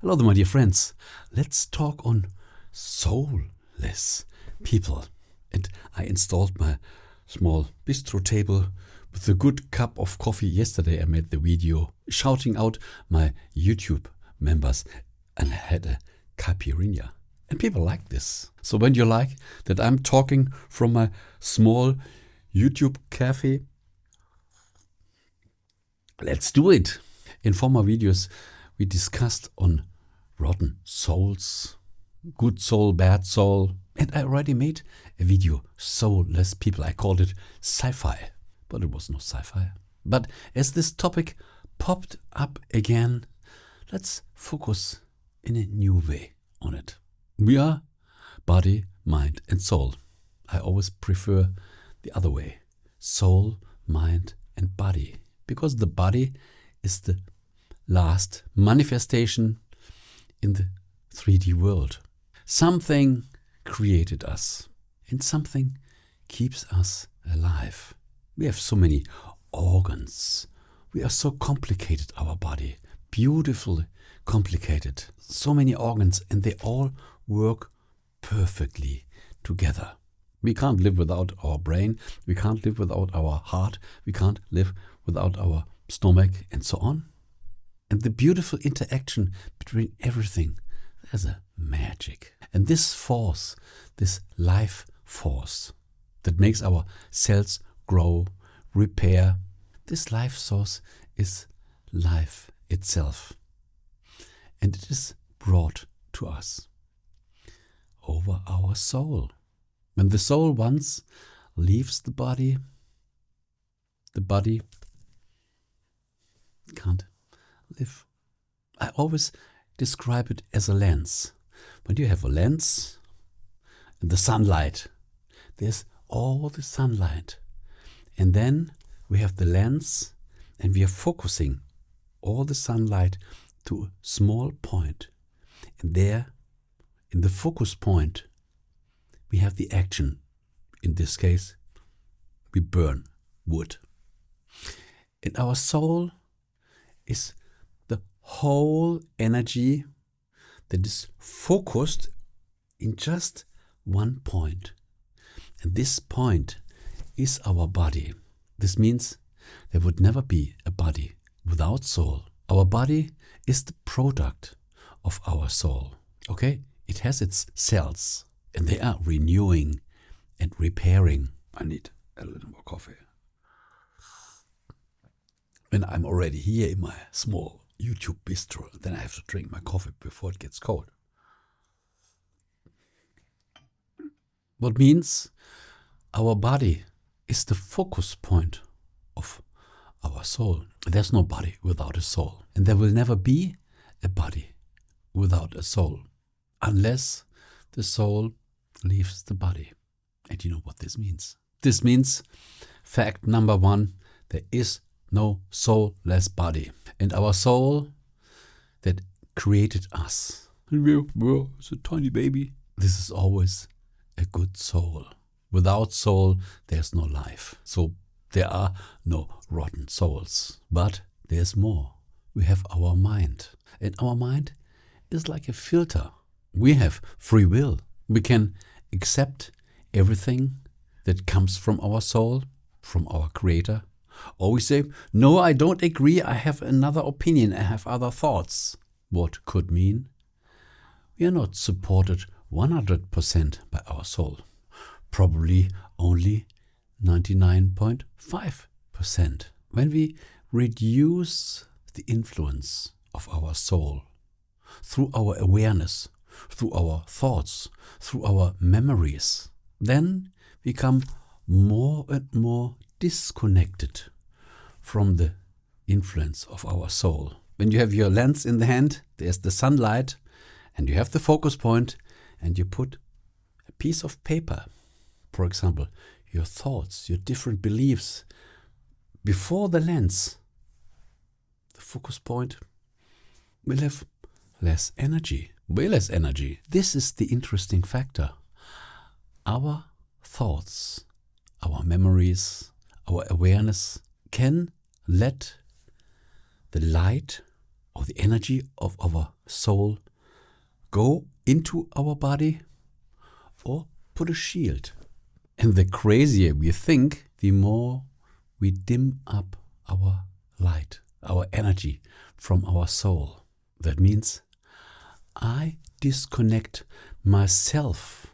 Hello there, my dear friends. Let's talk on soulless people. And I installed my small bistro table with a good cup of coffee. Yesterday I made the video shouting out my YouTube members and I had a caipirinha. And people like this. So when you like that I'm talking from my small YouTube cafe, let's do it. In former videos we discussed on rotten souls, good soul, bad soul. And I already made a video, Soulless People. I called it sci-fi, but it was no sci-fi. But as this topic popped up again, let's focus in a new way on it. We are body, mind and soul. I always prefer the other way. Soul, mind and body. Because the body is the last manifestation in the 3D world. Something created us and something keeps us alive. We have so many organs. We are so complicated, our body. Beautifully complicated. So many organs and they all work perfectly together. We can't live without our brain. We can't live without our heart. We can't live without our stomach and so on. And the beautiful interaction between everything, there's a magic. And this force, this life force that makes our cells grow, repair, this life source is life itself. And it is brought to us over our soul. When the soul once leaves the body can't live. I always describe it as a lens. When you have a lens and the sunlight, there's all the sunlight. And then we have the lens and we are focusing all the sunlight to a small point. And there, in the focus point, we have the action. In this case, we burn wood. And our soul is the whole energy that is focused in just one point. And this point is our body. This means there would never be a body without soul. Our body is the product of our soul. Okay? It has its cells and they are renewing and repairing. I need a little more coffee. When I'm already here in my small YouTube bistro, then I have to drink my coffee before it gets cold. What means our body is the focus point of our soul. There's no body without a soul. And there will never be a body without a soul. Unless the soul leaves the body. And you know what this means. This means, fact number one, there is no soulless body. And our soul that created us, and we were a tiny baby, this is always a good soul. Without soul, there's no life. So there are no rotten souls. But there's more. We have our mind. And our mind is like a filter. We have free will. We can accept everything that comes from our soul, from our creator. Or we say, no, I don't agree, I have another opinion, I have other thoughts. What could mean? We are not supported 100% by our soul. Probably only 99.5%. When we reduce the influence of our soul through our awareness, through our thoughts, through our memories, then we become more and more disconnected from the influence of our soul. When you have your lens in the hand, there's the sunlight, and you have the focus point, and you put a piece of paper, for example, your thoughts, your different beliefs, before the lens. The focus point will have less energy, way less energy. This is the interesting factor. Our thoughts, our memories, our awareness can let the light or the energy of our soul go into our body or put a shield. And the crazier we think, the more we dim up our light, our energy from our soul. That means I disconnect myself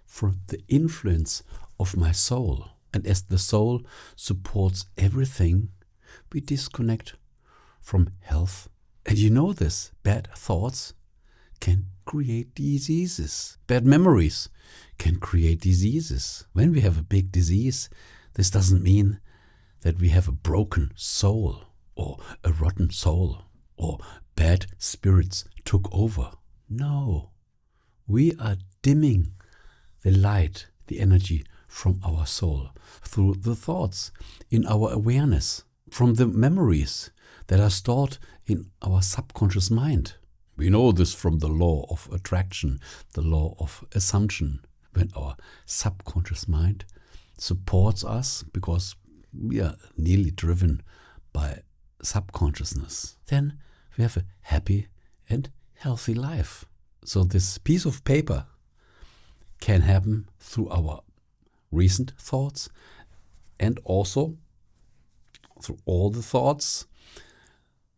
from the influence of my soul. And as the soul supports everything, we disconnect from health. And you know this, bad thoughts can create diseases. Bad memories can create diseases. When we have a big disease, this doesn't mean that we have a broken soul or a rotten soul or bad spirits took over. No, we are dimming the light, the energy from our soul through the thoughts in our awareness, from the memories that are stored in our subconscious mind. We know this from the law of attraction, the law of assumption. When our subconscious mind supports us because we are nearly driven by subconsciousness, then we have a happy and healthy life. So this piece of paper can happen through our recent thoughts and also through all the thoughts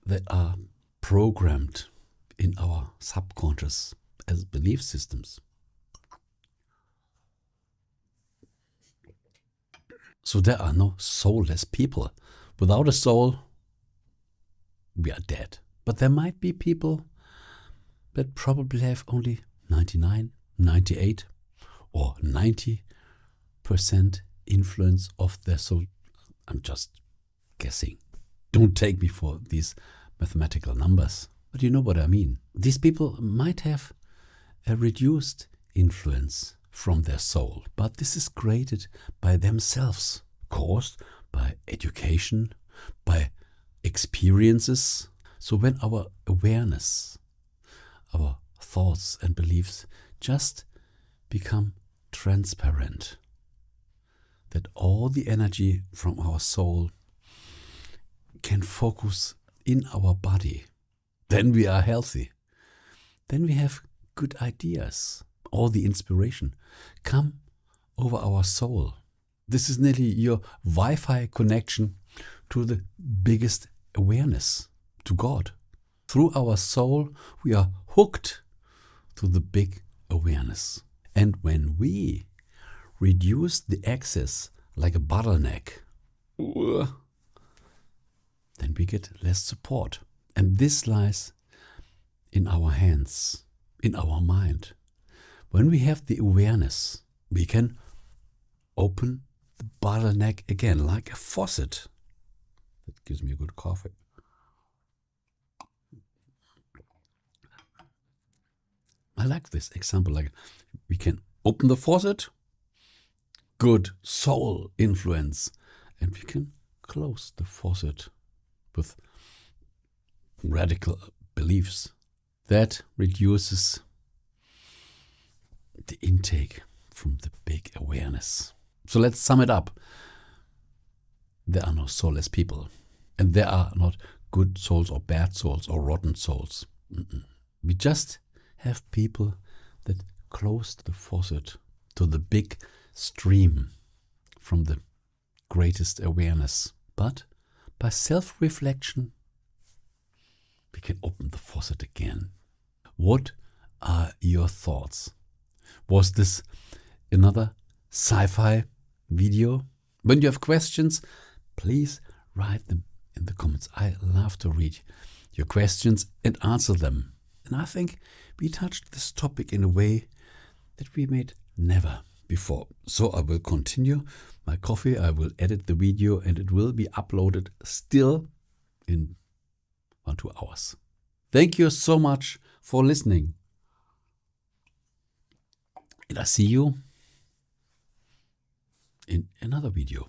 that are programmed in our subconscious as belief systems. So there are no soulless people. Without a soul, we are dead. But there might be people that probably have only 99, 98 or 90% influence of their soul. I'm just guessing. Don't take me for these mathematical numbers. But you know what I mean. These people might have a reduced influence from their soul, but this is created by themselves, caused by education, by experiences. So when our awareness, our thoughts and beliefs just become transparent, that all the energy from our soul can focus in our body, then we are healthy. Then we have good ideas. All the inspiration come over our soul. This is nearly your Wi-Fi connection to the biggest awareness, to God. Through our soul, we are hooked to the big awareness. And when we reduce the access like a bottleneck, then we get less support. And this lies in our hands, in our mind. When we have the awareness, we can open the bottleneck again, like a faucet. That gives me a good coffee. I like this example, like we can open the faucet, good soul influence, and we can close the faucet with radical beliefs. That reduces the intake from the big awareness. So let's sum it up. There are no soulless people. And there are not good souls or bad souls or rotten souls. We just have people that closed the faucet to the big stream from the greatest awareness. But by self-reflection, we can open the faucet again. What are your thoughts? Was this another sci-fi video? When you have questions, please write them in the comments. I love to read your questions and answer them. And I think we touched this topic in a way that we made never before. So I will continue my coffee, I will edit the video, and it will be uploaded still in 1-2 hours. Thank you so much for listening. And I see you in another video.